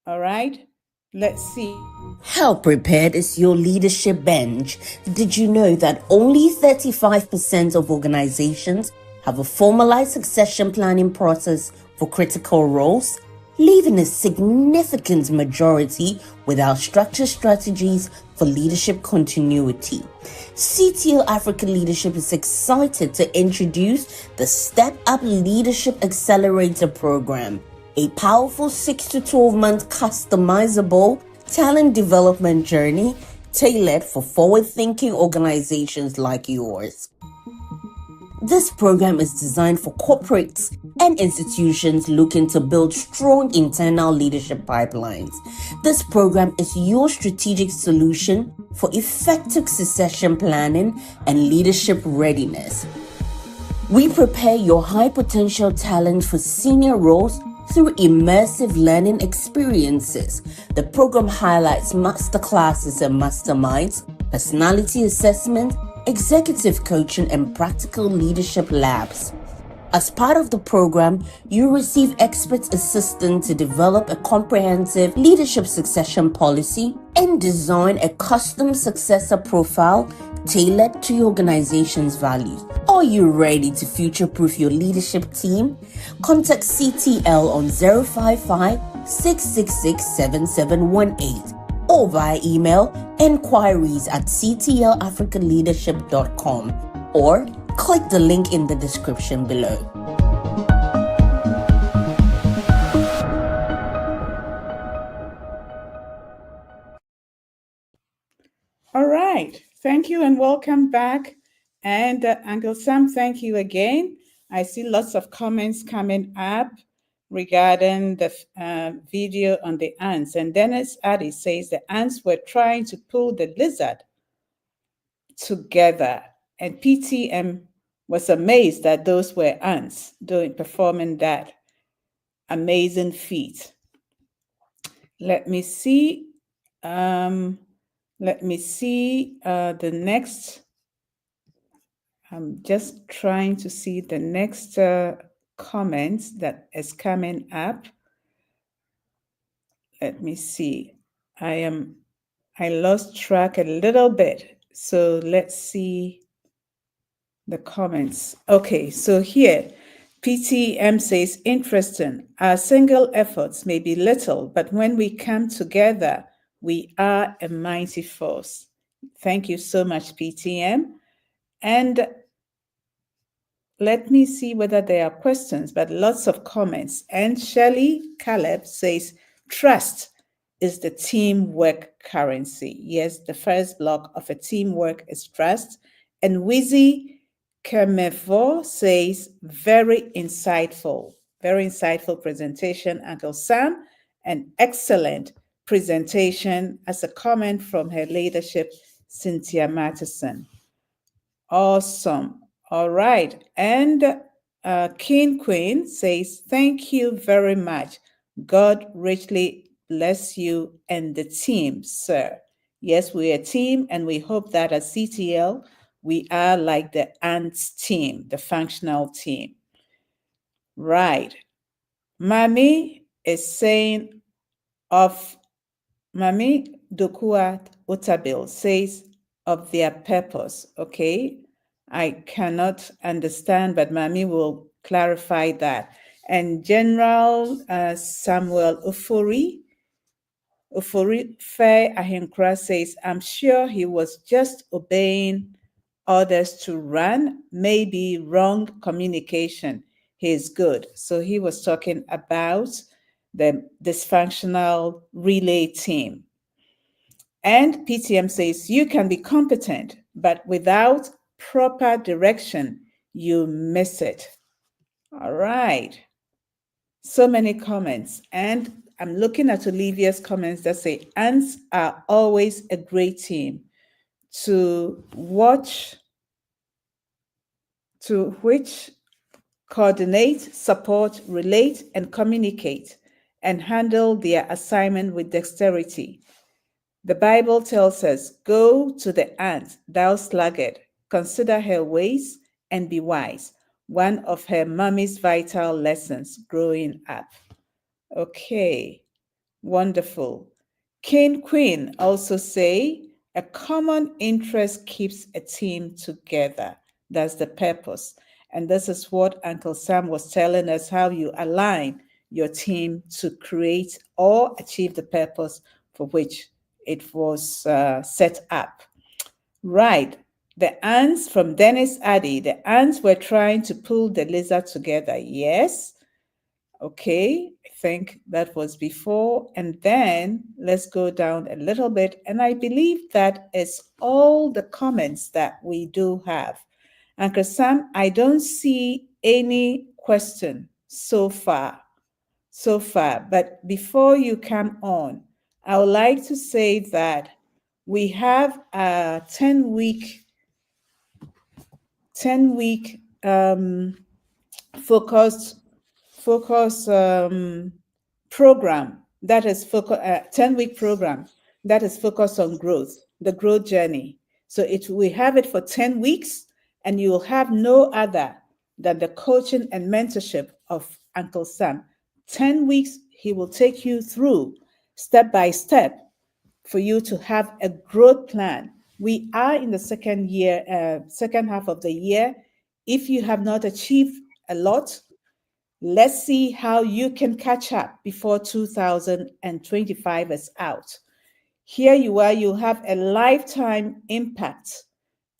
All right, let's see. How prepared is your leadership bench? Did you know that only 35% of organizations have a formalized succession planning process for critical roles, leaving a significant majority without structured strategies for leadership continuity? CTO Africa Leadership is excited to introduce the Step Up Leadership Accelerator Program, a powerful 6 to 12 month customizable talent development journey tailored for forward-thinking organizations like yours. This program is designed for corporates and institutions looking to build strong internal leadership pipelines. This program is your strategic solution for effective succession planning and leadership readiness. We prepare your high potential talent for senior roles through immersive learning experiences. The program highlights masterclasses and masterminds, personality assessment, executive coaching, and practical leadership labs. As part of the program, you receive expert assistance to develop a comprehensive leadership succession policy and design a custom successor profile tailored to your organization's values. Are you ready to future-proof your leadership team? Contact CTL on 055-666-7718 or via email enquiries@ctlafricaleadership.com or click the link in the description below. All right, thank you and welcome back. And Uncle Sam, thank you again. I see lots of comments coming up regarding the video on the ants. And Dennis Addy says the ants were trying to pull the lizard together. And PTM was amazed that those were ants performing that amazing feat. Let me see. The next. I'm just trying to see the next comment that is coming up. Let me see. I lost track a little bit. So let's see the comments. Okay, so here, PTM says, interesting. Our single efforts may be little, but when we come together, we are a mighty force. Thank you so much, PTM. And let me see whether there are questions, but lots of comments. And Shelley Caleb says, trust is the teamwork currency. Yes, the first block of a teamwork is trust. And Wizzy Kemevo says, very insightful presentation, Uncle Sam, an excellent presentation, as a comment from her leadership, Cynthia Matheson. Awesome. All right. And King Queen says, thank you very much. God richly bless you and the team, sir. Yes, we're a team, and we hope that at CTL, we are like the ants team, the functional team. Right. Mami is saying of Mami Dokuat Otabil says of their purpose. Okay. I cannot understand, but Mami will clarify that. And General Samuel Ofori Faye Ahinkra says, I'm sure he was just obeying orders to run, maybe wrong communication. He's good. So he was talking about the dysfunctional relay team. And PTM says, you can be competent, but without proper direction, you miss it. All right. So many comments. And I'm looking at Olivia's comments that say, ants are always a great team to watch, to which coordinate, support, relate, and communicate, and handle their assignment with dexterity. The Bible tells us, go to the ant, thou sluggard, consider her ways and be wise. One of her mommy's vital lessons growing up. Okay, wonderful. King Queen also say, a common interest keeps a team together. That's the purpose. And this is what Uncle Sam was telling us, how you align your team to create or achieve the purpose for which it was set up. Right. The ants from Dennis Addy, the ants were trying to pull the lizard together. Yes. Okay, I think that was before. And then let's go down a little bit. And I believe that is all the comments that we do have. Uncle Sam, I don't see any question so far. But before you come on, I would like to say that we have a 10-week focus program that is 10-week program that is focused on growth, the growth journey. So we have it for 10 weeks, and you will have no other than the coaching and mentorship of Uncle Sam. 10 weeks, he will take you through step by step for you to have a growth plan. We are in the second half of the year. If you have not achieved a lot, let's see how you can catch up before 2025 is out. Here you are, you have a lifetime impact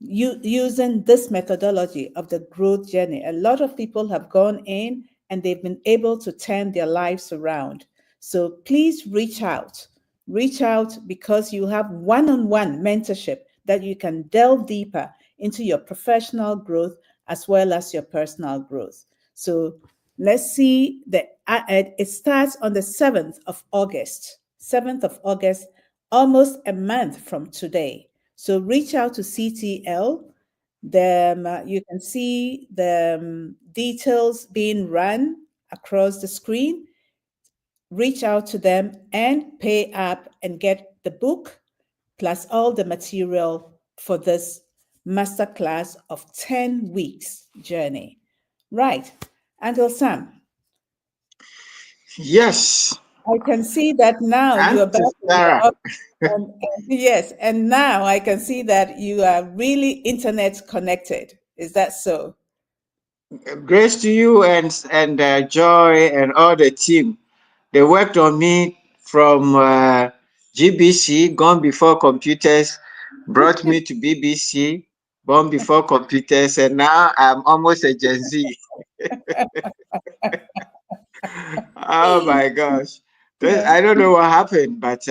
using this methodology of the growth journey. A lot of people have gone in and they've been able to turn their lives around. So please reach out because you have one-on-one mentorship that you can delve deeper into your professional growth as well as your personal growth. So let's see, it starts on the 7th of August, almost a month from today. So reach out to CTL. You can see the details being run across the screen. Reach out to them and pay up and get the book plus all the material for this masterclass of 10 weeks journey. Right. Uncle Sam. Yes. I can see that now you're back in the office. Yes, and now I can see that you are really internet connected. Is that so? Grace to you and Joy and all the team. They worked on me from GBC, Gone Before Computers, brought me to BBC, born before computers, and now I'm almost a Gen Z. Oh my gosh. Yeah. I don't know what happened, but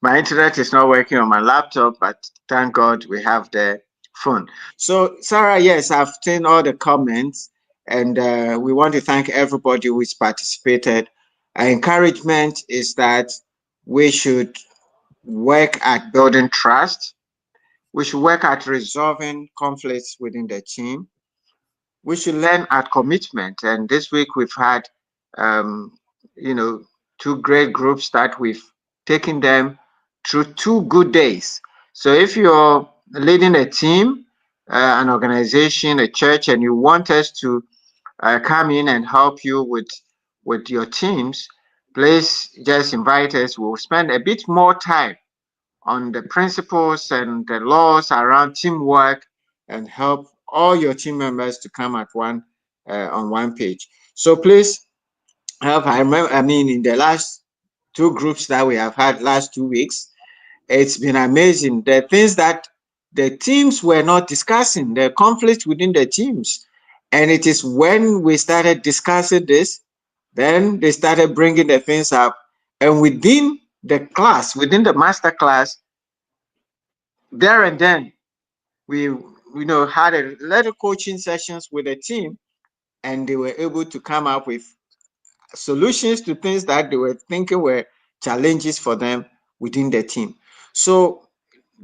my internet is not working on my laptop, but thank God we have the phone. So, Sarah, yes, I've seen all the comments, and we want to thank everybody who's participated. Our encouragement is that we should work at building trust, we should work at resolving conflicts within the team, we should learn at commitment. And this week we've had, um, you know, two great groups that we've taken them through 2 good days. So if you're leading a team, an organization, a church, and you want us to come in and help you with your teams, please just invite us. We'll spend a bit more time on the principles and the laws around teamwork and help all your team members to come at one on one page. So please help. I remember, I mean, in the last two groups that we have had last 2 weeks, it's been amazing. The things that the teams were not discussing, the conflict within the teams. And it is when we started discussing this, then they started bringing the things up. And within the class, within the master class, there and then we had a little coaching sessions with the team, and they were able to come up with solutions to things that they were thinking were challenges for them within the team. So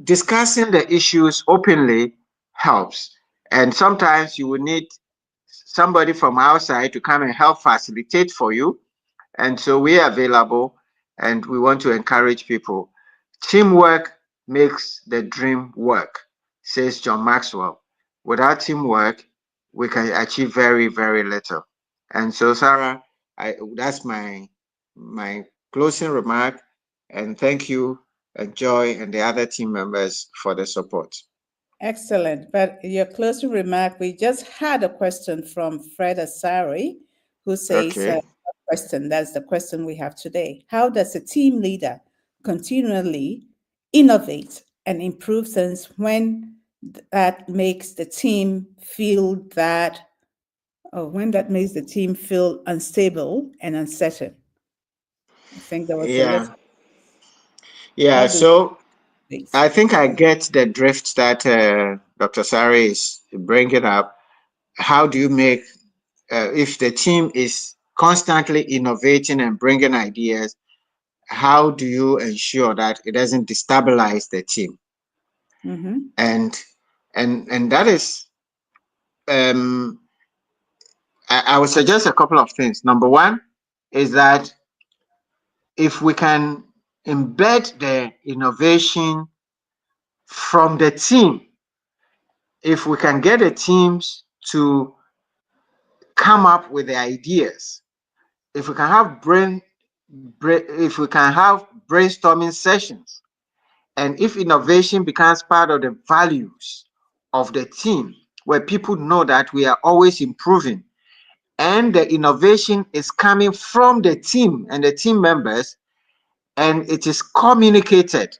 discussing the issues openly helps, and sometimes you will need somebody from outside to come and help facilitate for you. And so we are available, and we want to encourage people. Teamwork makes the dream work, says John Maxwell. Without teamwork, we can achieve very, very little. And so, Sarah, that's my closing remark. And thank you, Joy, and the other team members for the support. Excellent. But your closing remark, we just had a question from Fred Asari, who says, Okay. question, that's the question we have today. How does a team leader continually innovate and improve things when that makes the team feel that, when that makes the team feel unstable and uncertain? I think there was a Yeah. little, Yeah. how do So we innovate? I think I get the drift that Dr. Sari is bringing up. How do you make, if the team is constantly innovating and bringing ideas, how do you ensure that it doesn't destabilize the team? Mm-hmm. And that is, um, I would suggest a couple of things. Number one is that if we can embed the innovation from the team, if we can get the teams to come up with the ideas, if we can have if we can have brainstorming sessions, and if innovation becomes part of the values of the team, where people know that we are always improving and the innovation is coming from the team and the team members, and it is communicated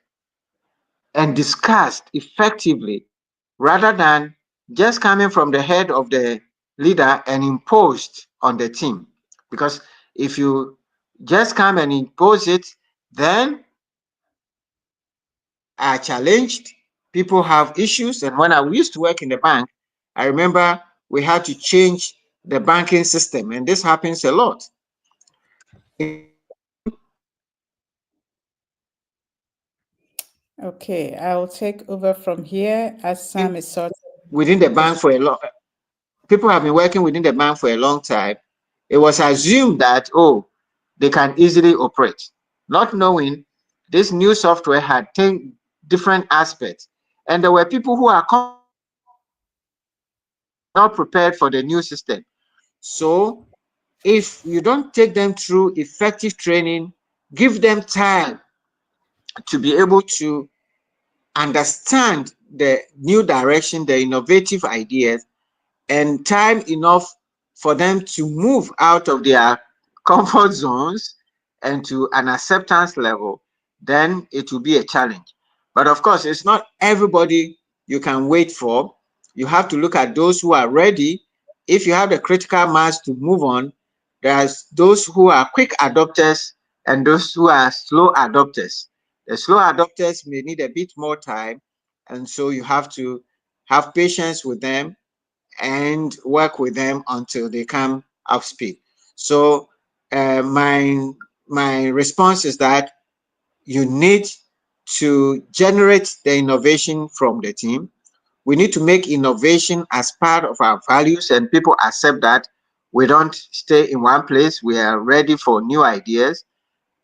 and discussed effectively rather than just coming from the head of the leader and imposed on the team. Because if you just come and impose it, then are challenged, people have issues. And when I used to work in the bank, I remember we had to change the banking system, and this happens a lot. Okay, I'll take over from here as Sam is sort Within the bank for a long people have been working within the bank for a long time. It was assumed that, oh, they can easily operate, not knowing this new software had 10 different aspects. And there were people who are not prepared for the new system. So if you don't take them through effective training, give them time to be able to understand the new direction, the innovative ideas, and time enough for them to move out of their comfort zones and to an acceptance level, then it will be a challenge. But of course, it's not everybody you can wait for. you have to look at those who are ready. If you have the critical mass to move on, there's those who are quick adopters and those who are slow adopters. The slow adopters may need a bit more time, and so you have to have patience with them and work with them until they come up speed. So my response is that you need to generate the innovation from the team. We need to make innovation as part of our values, and people accept that we don't stay in one place. We are ready for new ideas.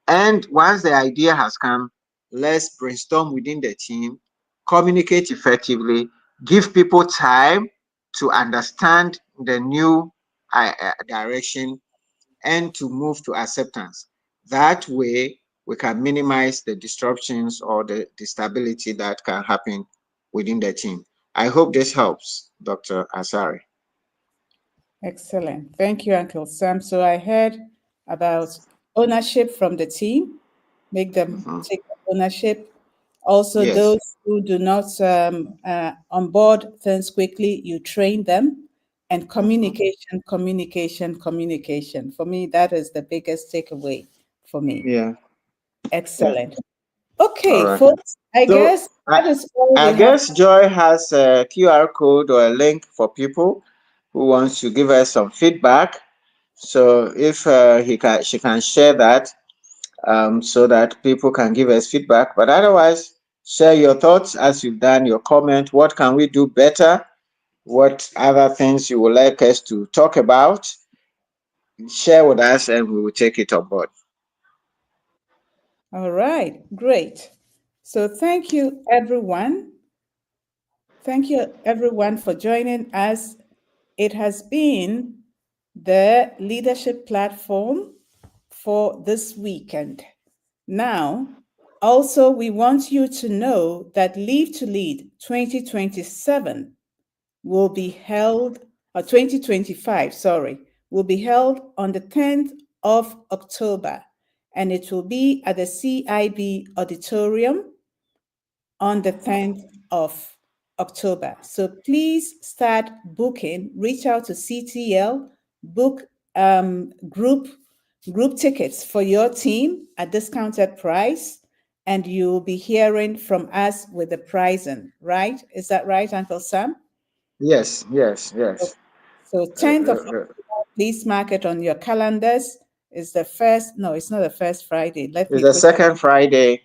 And once the idea has come, let's brainstorm within the team, communicate effectively, give people time to understand the new direction and to move to acceptance. That way, we can minimize the disruptions or the instability that can happen within the team. I hope this helps, Dr. Asari. Excellent. Thank you, Uncle Sam. So I heard about ownership from the team, make them take ownership. Also, Yes. those who do not onboard things quickly, you train them. And communication, communication, communication. For me, that is the biggest takeaway for me. Yeah. Excellent. Okay, All right. folks, I So, guess that is all I we guess have. Joy has a QR code or a link for people who wants to give us some feedback. So if she can share that so that people can give us feedback. But otherwise, share your thoughts as you've done your comment. What can we do better? What other things you would like us to talk about? Share with us and we will take it on board. All right, great. So thank you, everyone. Thank you, everyone, for joining us. It has been the leadership platform for this weekend. Now, also, we want you to know that Leave to Lead 2027 will be held, or 2025, sorry, will be held on the 10th of October, and it will be at the CIB Auditorium on the 10th of October. So please start booking, reach out to CTL, book group tickets for your team at discounted price, and you'll be hearing from us with the pricing, right? Is that right, Uncle Sam? Yes. So 10th of October, please mark it on your calendars. It's the first, no, it's not the first Friday. It's the second Friday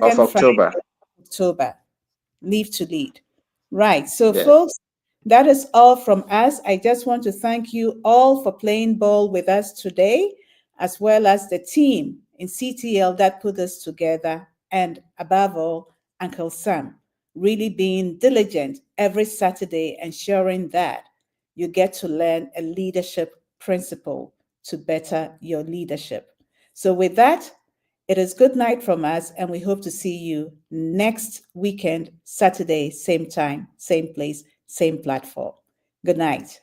of October. October. Leave to Lead. Right. So, folks, that is all from us. I just want to thank you all for playing ball with us today, as well as the team in CTL that put us together, and above all, Uncle Sam, really being diligent every Saturday, ensuring that you get to learn a leadership principle to better your leadership. So with that, it is good night from us, and we hope to see you next weekend, Saturday, same time, same place, same platform. Good night.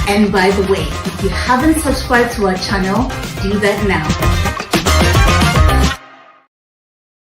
And by the way, if you haven't subscribed to our channel, do that now.